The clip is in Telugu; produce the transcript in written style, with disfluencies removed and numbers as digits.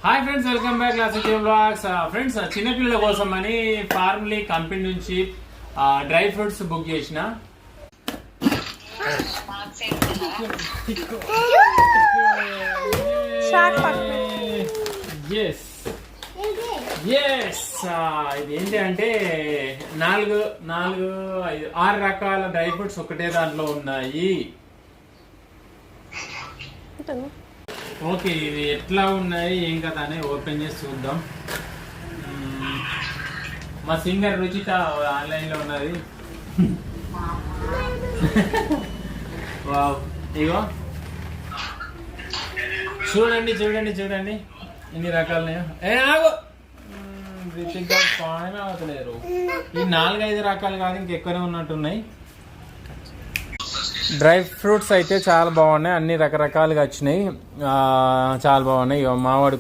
Hi friends, welcome back classic vlogs. Friends, చిన్నపిల్లల కోసం అని ఫార్మ్లీ కంపెనీ నుంచి డ్రై ఫ్రూట్స్ బుక్ చేసిన. ఇది ఏంటి అంటే 6 రకాల డ్రై ఫ్రూట్స్ ఒకటే దాంట్లో ఉన్నాయి. ఓకే, ఇది ఎట్లా ఉన్నాయి ఏం కదా అని ఓపెన్ చేసి చూద్దాం. మా సింగర్ రుచిత ఆన్లైన్ లో ఉన్నది. వావ్, ఇగో చూడండి చూడండి చూడండి ఎన్ని రకాలున్నాయో. అవుతలేరు. ఈ 4-5 రకాలు కాదు, ఇంకెక్కువనే ఉన్నట్టున్నాయి. డ్రై ఫ్రూట్స్ అయితే చాలా బాగున్నాయి, అన్ని రకరకాలుగా వచ్చినాయి, చాలా బాగున్నాయి. మావాడు